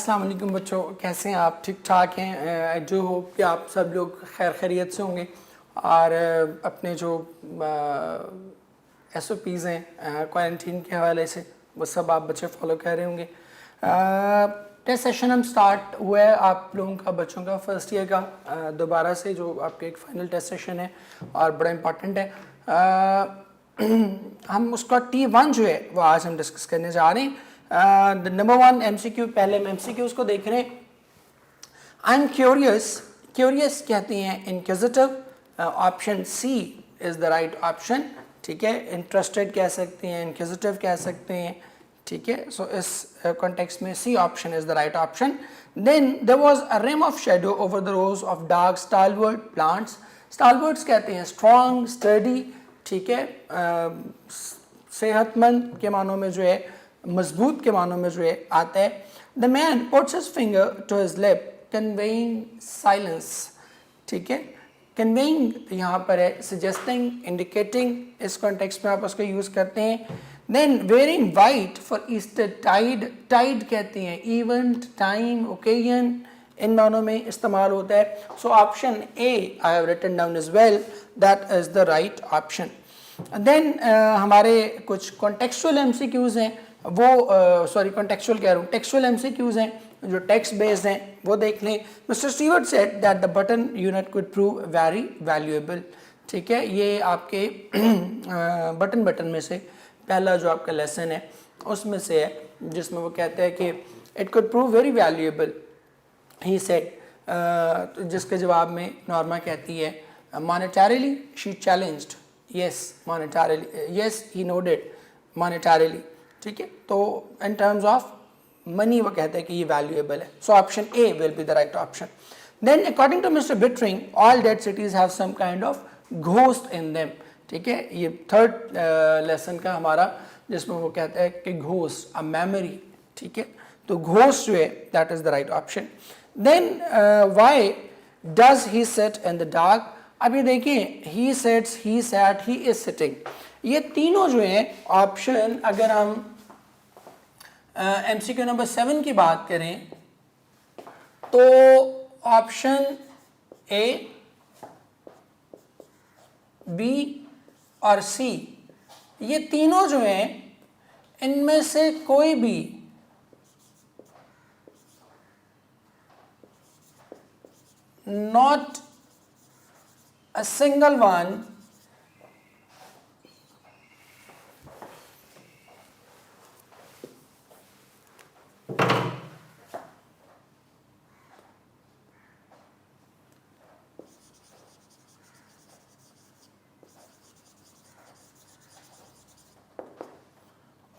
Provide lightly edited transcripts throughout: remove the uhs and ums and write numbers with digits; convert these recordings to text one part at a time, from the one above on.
अस्सलाम वालेकुम बच्चों, कैसे हैं आप? ठीक ठाक हैं? जो हो कि आप सब लोग खैर खैरियत से होंगे और अपने जो SOPs हैं क्वारंटीन के हवाले से वो सब आप बच्चे फॉलो कर रहे होंगे। टेस्ट सेशन हम स्टार्ट हुआ है आप लोगों का, बच्चों का फर्स्ट ईयर का दोबारा से, जो आपके एक फाइनल टेस्ट सेशन है और बड़ा इम्पॉर्टेंट है। हम उसका T1 जो है वो आज हम डिस्कस करने जा रहे हैं। नंबर 1 MCQ, पहले हम MCQs को देख रहे हैं। आई एम क्यूरियस कहते हैं inquisitive, option C is the right option, ठीक है। इंटरेस्टेड कह सकते हैं, इंक्विजिटिव कह सकते हैं, ठीक है। सो इस कॉन्टेक्स्ट में C option is the right option. Then there was a rim of shadow over the rose of dark stalwart plants. Stalwarts कहते हैं स्ट्रॉन्ग, स्टडी, ठीक है, सेहतमंद के मानों में जो है, मजबूत के मानों में जो है आता है। The man puts his finger to his lip conveying silence, ठीक है। कन्वेइंग यहाँ पर है सजेस्टिंग, इंडिकेटिंग, इस कॉन्टेक्स्ट में आप उसको यूज़ करते हैं। Then wearing white for Easter tide, tide कहते हैं इवेंट, टाइम, ओकेजन, इन मानों में इस्तेमाल होता है। So option A I have written down as well, that is the right option. Then हमारे कुछ कॉन्टेक्चुअल MCQs हैं, वो सॉरी कॉन्टेक्चुअल कह रहा हूँ, टेक्सुअल MCQs हैं जो टेक्स्ट बेस्ड हैं, वो देख लें। Mister Stewart said that the button unit could prove very valuable, ठीक है। ये आपके बटन में से पहला जो आपका लेसन है उसमें से है, जिसमें वो कहते हैं कि it could prove very valuable he said, जिसके जवाब में नॉर्मा कहती है monetarily she challenged, yes monetarily, yes he nodded monetarily, ठीक है। तो इन टर्म्स ऑफ मनी वो कहते हैं कि ये वैल्यूएबल है। So option A will be the right option. Then according to Mr Bittering all dead cities have some kind of ghost in them, ठीक है। ये थर्ड लेसन का हमारा, जिसमें वो कहता है कि घोस्ट, अ मेमोरी, ठीक है। तो घोस्ट जो है that is the right option. Then why does he sit in the dark. अभी देखिए, he sits, he sat, he is sitting, ये तीनों जो है ऑप्शन, अगर हम MCQ नंबर 7 की बात करें तो ऑप्शन ए, बी और सी, ये तीनों जो हैं इनमें से कोई भी नॉट अ सिंगल वन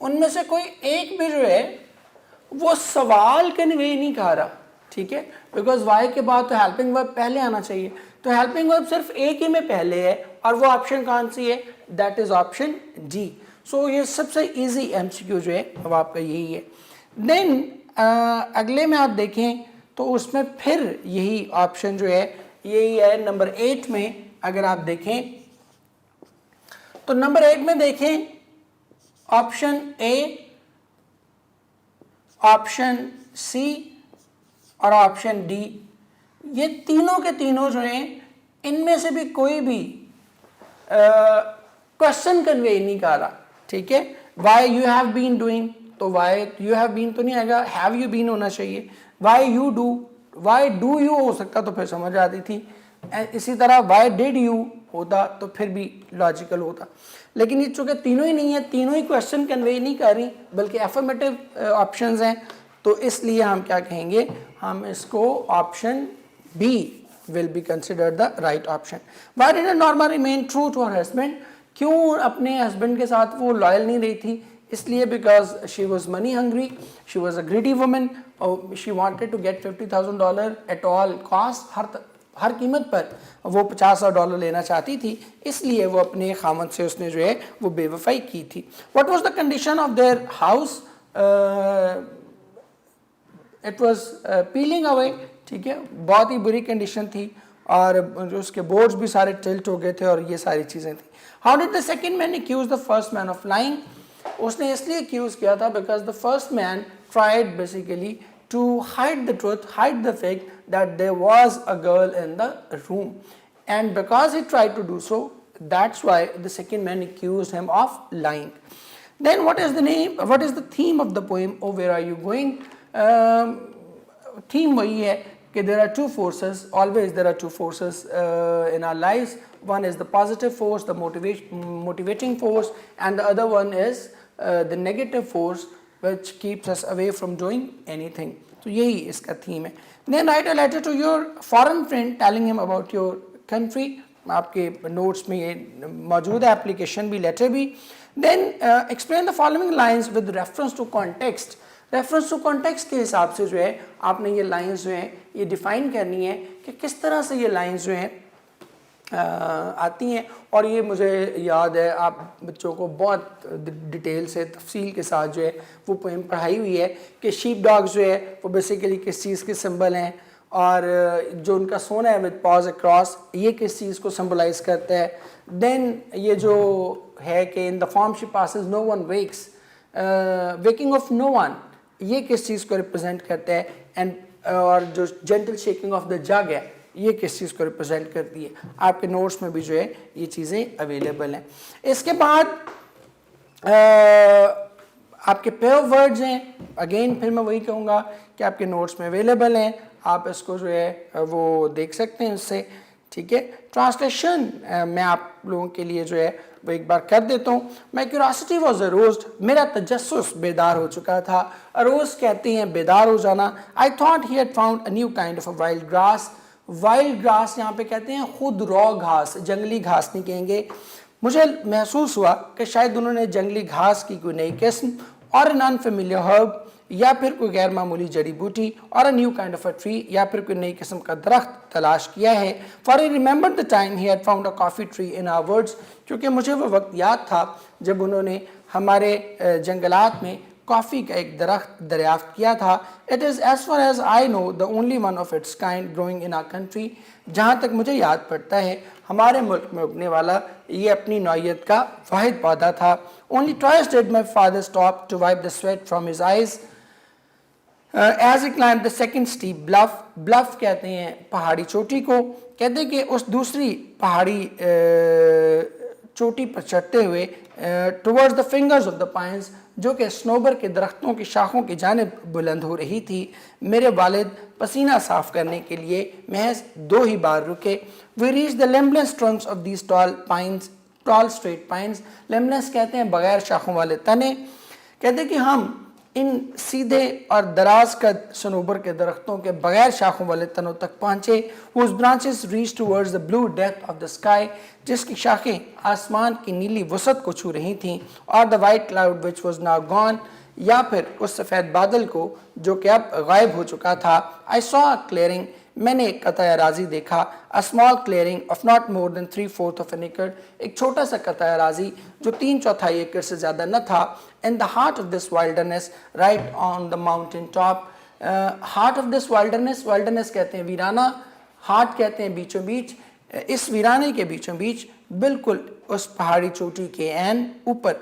उनमें से कोई एक भी जो है वो सवाल कन्वे नहीं कर रहा, ठीक है। बिकॉज वाई के बाद तो हेल्पिंग वर्ब पहले आना चाहिए, तो हेल्पिंग वर्ब सिर्फ एक ही में पहले है, और वो ऑप्शन कौन सी है? That is option D. So ये सबसे इजी MCQ जो है वो आपका यही है। देन अगले में आप देखें तो उसमें फिर यही ऑप्शन जो है यही है। नंबर 8 में अगर आप देखें तो नंबर 8 में देखें ऑप्शन ए, ऑप्शन सी और ऑप्शन डी, ये तीनों के तीनों जो हैं इनमें से भी कोई भी क्वेश्चन कन्वे नहीं कर रहा, ठीक है। Why you have been doing, तो वाई यू हैव बीन तो नहीं आएगा, हैव यू बीन होना चाहिए। Why you do, why do you हो सकता तो फिर समझ आती थी। इसी तरह वाई डिड यू होता तो फिर भी लॉजिकल होता, लेकिन ये चूंकि तीनों ही नहीं है, तीनों ही क्वेश्चन कन्वे नहीं कर रही बल्कि एफर्मेटिव ऑप्शंस हैं, तो इसलिए हम क्या कहेंगे, हम इसको option B will be considered the right option. Why did Norma remain true to her husband, क्यों अपने हस्बैंड के साथ वो लॉयल नहीं रही थी? इसलिए because she was money hungry, she was a greedy woman, और she wanted to get $50,000 at all cost, हर कीमत पर वो $50,000 लेना चाहती थी, इसलिए वो अपने खामद से उसने जो है वो बेवफाई की थी। What was the condition of their house? It was piling away, ठीक है, बहुत ही बुरी कंडीशन थी, और जो उसके बोर्ड्स भी सारे टिल्ट हो गए थे और ये सारी चीज़ें थी। How did the second man accuse the first man of lying? उसने इसलिए एक्यूज किया था because the first man tried basically to hide the truth, hide the fact that there was a girl in the room. And because he tried to do so, that's why the second man accused him of lying. Then what is the theme of the poem, Oh Where Are You Going? Theme वही है कि there are two forces, always there are two forces in our lives. One is the positive force, the motivating force, and the other one is the negative force which keeps us away from doing anything. तो यही इसका theme है. Then write a letter to your foreign friend telling him about your country. आपके notes में ये मौजूद है, application भी, letter भी. Then explain the following lines with reference to context. Reference to context के हिसाब से जो है आपने ये लाइंस जो हैं ये डिफ़ाइन करनी है कि किस तरह से ये लाइंस जो हैं आती हैं. और ये मुझे याद है आप बच्चों को बहुत डिटेल से तफसील के साथ जो है वो पोएम पढ़ाई हुई है कि शीप डॉग्स जो है वो बेसिकली किस चीज़ के सिंबल हैं, और जो उनका सोना है विद पॉज अक्रॉस ये किस चीज़ को सिंबलाइज करता है. देन ये जो है कि in the form she passes no one wakes, waking of no one, ये किस चीज़ को रिप्रेजेंट करता है. एंड और जो जेंटल शेकिंग ऑफ द जग है ये किस चीज़ को रिप्रेजेंट करती है. आपके नोट्स में भी जो है ये चीज़ें अवेलेबल हैं. इसके बाद आपके पेयर वर्ड्स हैं, अगेन फिर मैं वही कहूँगा कि आपके नोट्स में अवेलेबल हैं, आप इसको जो है वो देख सकते हैं उससे. ठीक है, ट्रांसलेशन मैं आप लोगों के लिए जो है वो एक बार कर देता हूँ. माई क्यूरोसिटी वॉज अरोज्ड, मेरा तजस्सुस बेदार हो चुका था. अरोज कहते हैं बेदार हो जाना. I thought he had found a new kind of a wild grass. Wild grass यहाँ पे कहते हैं खुद रॉ घास, जंगली घास नहीं कहेंगे. मुझे महसूस हुआ कि शायद उन्होंने जंगली घास की कोई नई किस्म और एन अनफेमिलियर हर्ब या फिर कोई गैर मामूली जड़ी बूटी और a new kind of a tree या फिर कोई नई किस्म का दरख्त तलाश किया है. For I remember the time he had found a coffee tree in our words, क्योंकि मुझे वो वक्त याद था जब उन्होंने हमारे जंगलात में कॉफ़ी का एक दरख्त दरियाफ्त किया था. It is as far as I know the only one of its kind growing in our country. जहाँ तक मुझे याद पड़ता है हमारे मुल्क में उगने वाला ये अपनी नौइयत का वाहिद पौधा था. Only twice did my father stop to wipe the sweat from his eyes as he climb the second steep bluff. Bluff कहते हैं पहाड़ी चोटी को. कहते हैं कि उस दूसरी पहाड़ी चोटी पर चढ़ते हुए towards the fingers of the pines, जो कि स्नोबर के दरख्तों की शाखों की जानिब बुलंद हो रही थी, मेरे वालिद पसीना साफ करने के लिए महज 2 ही बार रुके. We reach the limbless trunks of these tall pines, tall straight pines. Limbless कहते हैं बगैर शाखों वाले तने. कहते हैं कि हम इन सीधे और दराज का सनोबर के दरख्तों के बगैर शाखों वाले तनों तक पहुँचे. whose branches reached towards the blue depth of the sky, जिसकी शाखें आसमान की नीली वसत को छू रही थीं. और the white cloud which was now gone, या फिर उस सफ़ेद बादल को जो कि अब गायब हो चुका था. I saw a clearing, मैंने एक कताया राजी देखा. A small clearing of not more than 3/4 of an acre, एक छोटा सा कताया राजी जो 3/4 एकड़ से ज़्यादा न था. In the heart of this wilderness, right on the mountain top. Heart of this wilderness, wilderness कहते हैं वीराना, हार्ट कहते हैं बीचों बीच. इस वीराने के बीचों बीच बिल्कुल उस पहाड़ी चोटी के एन ऊपर.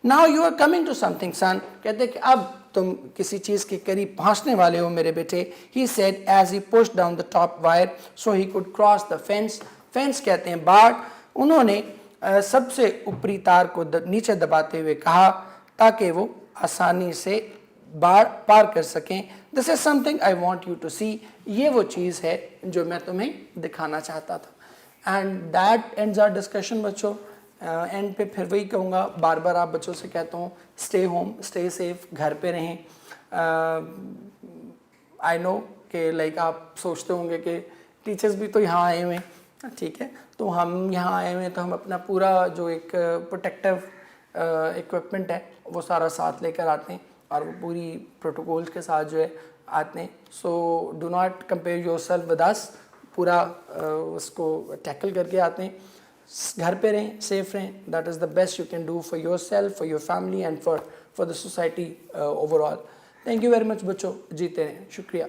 Now you are coming to something soon, कहते हैं कि अब तुम किसी चीज़ के करीब पहुंचने वाले हो मेरे बेटे. He said as he pushed down the top wire so he could cross the fence. Fence कहते हैं बाड़. उन्होंने सबसे ऊपरी तार को नीचे दबाते हुए कहा ताकि वो आसानी से बाड़ पार कर सकें. This is something I want you to see, ये वो चीज़ है जो मैं तुम्हें दिखाना चाहता था. And that ends our discussion बच्चों. एंड पे फिर वही कहूँगा, बार बार आप बच्चों से कहता हूँ, स्टे होम, स्टे सेफ, घर पे रहें. आई नो कि लाइक आप सोचते होंगे कि टीचर्स भी तो यहाँ आए हुए हैं, ठीक है, तो हम यहाँ आए हुए हैं तो हम अपना पूरा जो एक प्रोटेक्टिव इक्विपमेंट है वो सारा साथ लेकर आते हैं और वो पूरी प्रोटोकॉल्स के साथ जो है आते हैं. So do not compare your self with us, पूरा उसको टैकल करके आते हैं. घर पे रहें, सेफ रहें. That is the best you can do for your self, for your family and for the society overall. Thank you very much बच्चों, जीते रहें. शुक्रिया.